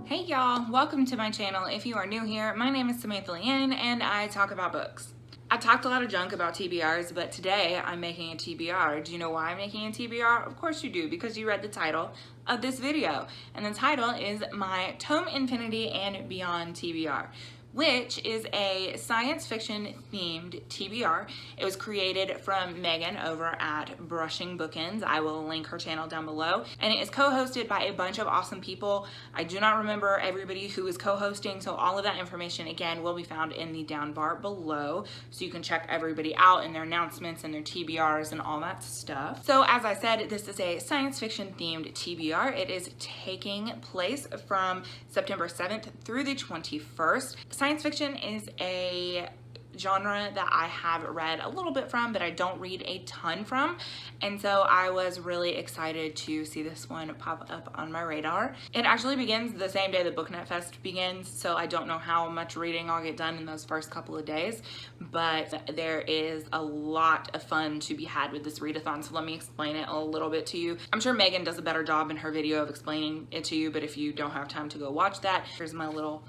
Hey y'all, welcome to my channel. If you are new here, my name is Leighanne and I talk about books. I talked a lot of junk about TBRs, but today I'm making a TBR. Do you know why I'm making a TBR? Of course you do, because you read the title of this video. And the title is my Tome Infinity and Beyond TBR, which is a science fiction themed TBR. It was created from Megan over at Brushing Bookends. I will link her channel down below. And it is co-hosted by a bunch of awesome people. I do not remember everybody who is co-hosting, so all of that information again will be found in the down bar below. So you can check everybody out and their announcements and their TBRs and all that stuff. So as I said, this is a science fiction themed TBR. It is taking place from September 7th through the 21st. Science fiction is a genre that I have read a little bit from, but I don't read a ton from. And so I was really excited to see this one pop up on my radar. It actually begins the same day the BookNet Fest begins, so I don't know how much reading I'll get done in those first couple of days, but there is a lot of fun to be had with this readathon, so let me explain it a little bit to you. I'm sure Megan does a better job in her video of explaining it to you, but if you don't have time to go watch that, here's my little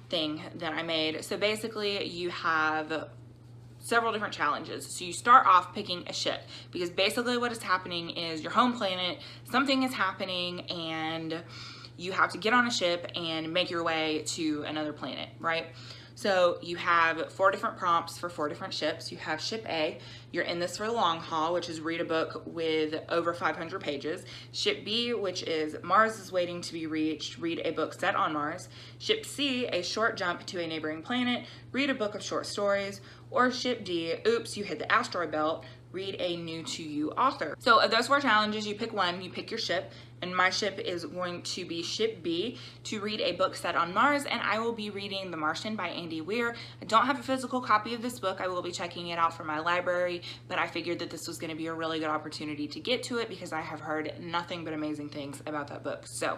thing that I made. So basically you have several different challenges. So you start off picking a ship, because basically what is happening is your home planet, something is happening and you have to get on a ship and make your way to another planet, right? So you have 4 different prompts for 4 different ships. You have ship A, you're in this for the long haul, which is read a book with over 500 pages. Ship B, which is Mars is waiting to be reached, read a book set on Mars. Ship C, a short jump to a neighboring planet, read a book of short stories. Or ship D, oops, you hit the asteroid belt, read a new to you author. So of those 4 challenges, you pick one, you pick your ship, and my ship is going to be ship B, to read a book set on Mars, and I will be reading The Martian by Andy Weir. I don't have a physical copy of this book. I will be checking it out from my library, but I figured that this was going to be a really good opportunity to get to it because I have heard nothing but amazing things about that book. So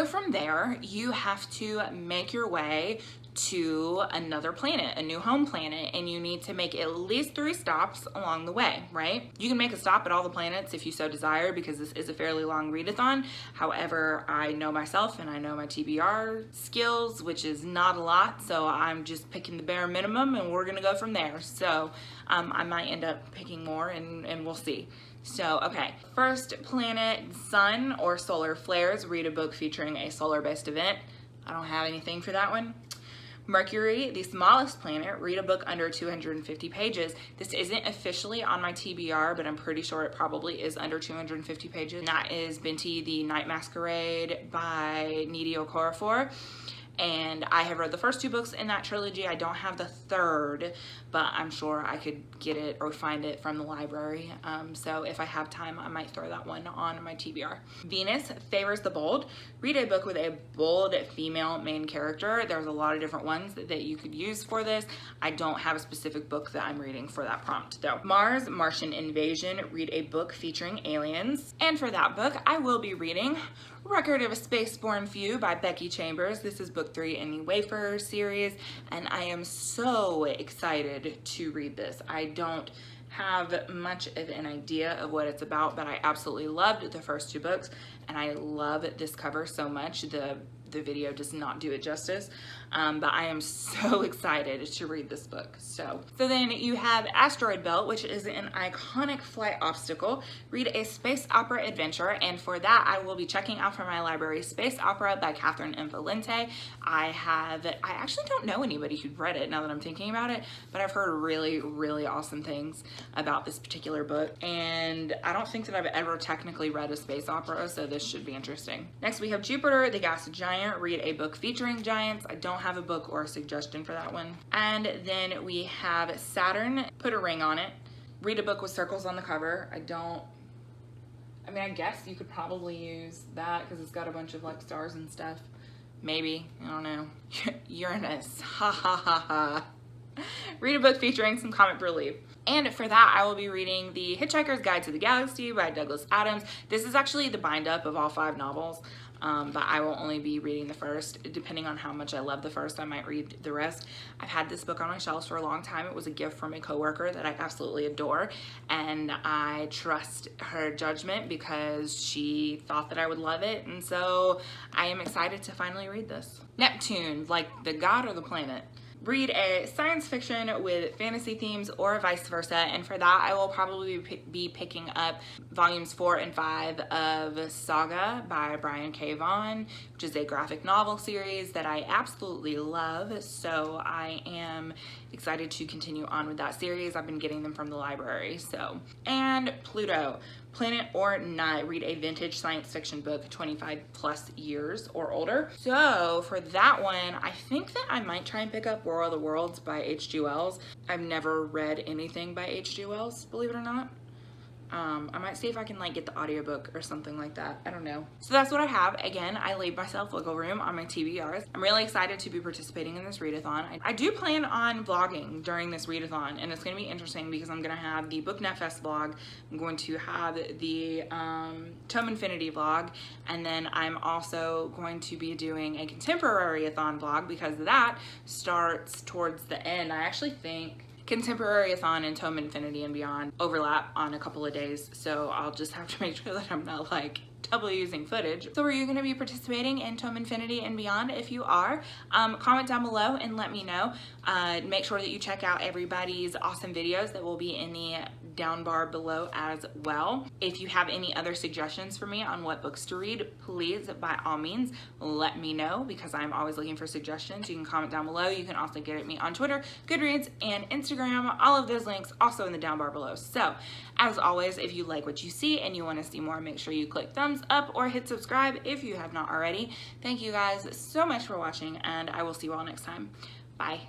from there, you have to make your way to another planet, a new home planet, and you need to make at least 3 stops along the way, right? You can make a stop at all the planets if you so desire, because this is a fairly long readathon. However, I know myself and I know my TBR skills, which is not a lot, so I'm just picking the bare minimum and we're gonna go from there. So I might end up picking more and we'll see. So, okay, first planet, sun or solar flares, read a book featuring a solar-based event. I don't have anything for that one. Mercury, the smallest planet, read a book under 250 pages. This isn't officially on my TBR, but I'm pretty sure it probably is under 250 pages. And that is Binti, the Night Masquerade by Nnedi Okorafor. And I have read the first 2 books in that trilogy. I don't have the 3rd, but I'm sure I could get it or find it from the library. So if I have time, I might throw that one on my TBR. Venus favors the bold. Read a book with a bold female main character. There's a lot of different ones that you could use for this. I don't have a specific book that I'm reading for that prompt though. Mars, Martian Invasion. Read a book featuring aliens. And for that book, I will be reading Record of a Spaceborne Few by Becky Chambers. This is book 3 in the Wayfarer series, and I am so excited to read this. I don't have much of an idea of what it's about, but I absolutely loved the first 2 books, and I love this cover so much. The video does not do it justice, but I am so excited to read this book. So then you have Asteroid Belt, which is an iconic flight obstacle. Read a space opera adventure, and for that I will be checking out from my library Space Opera by Catherine M. Valente. I actually don't know anybody who'd read it now that I'm thinking about it, but I've heard really, really awesome things about this particular book, and I don't think that I've ever technically read a space opera, so this should be interesting. Next we have Jupiter, the Gas Giant. Read a book featuring giants. I don't have a book or a suggestion for that one. And then we have Saturn, put a ring on it. Read a book with circles on the cover. I guess you could probably use that because it's got a bunch of like stars and stuff. Maybe, I don't know. Uranus, ha ha ha ha. Read a book featuring some comic relief. And for that, I will be reading The Hitchhiker's Guide to the Galaxy by Douglas Adams. This is actually the bind-up of all 5 novels. but I will only be reading the first. Depending on how much I love the first, I might read the rest. I've had this book on my shelves for a long time. It was a gift from a coworker that I absolutely adore, and I trust her judgment because she thought that I would love it, and so I am excited to finally read this. Neptune, like the god or the planet? Read a science fiction with fantasy themes or vice versa, and for that I will probably be picking up volumes 4 and 5 of Saga by Brian K. Vaughan, which is a graphic novel series that I absolutely love, so I am excited to continue on with that series. I've been getting them from the library. So, and Pluto, Planet or Not, read a vintage science fiction book 25 plus years or older. So for that one, I think that I might try and pick up War of the Worlds by H.G. Wells. I've never read anything by H.G. Wells, believe it or not. I might see if I can like get the audiobook or something like that. I don't know. So that's what I have. Again, I leave myself wiggle room on my TBRs. I'm really excited to be participating in this readathon. I do plan on vlogging during this readathon, and it's going to be interesting because I'm going to have the Book Net Fest vlog. I'm going to have the Tome Infinity vlog, and then I'm also going to be doing a contemporary-a-thon vlog because that starts towards the end. I actually think Contemporary-a-thon and Tome Infinity and Beyond overlap on a couple of days, so I'll just have to make sure that I'm not like double using footage. So are you going to be participating in Tome Infinity and Beyond? If you are, comment down below and let me know. Make sure that you check out everybody's awesome videos that will be in the down bar below as well. If you have any other suggestions for me on what books to read, please by all means let me know because I'm always looking for suggestions. You can comment down below. You can also get at me on Twitter, Goodreads, and Instagram. All of those links also in the down bar below. So as always, if you like what you see and you want to see more, make sure you click thumbs up or hit subscribe if you have not already. Thank you guys so much for watching, and I will see you all next time. Bye.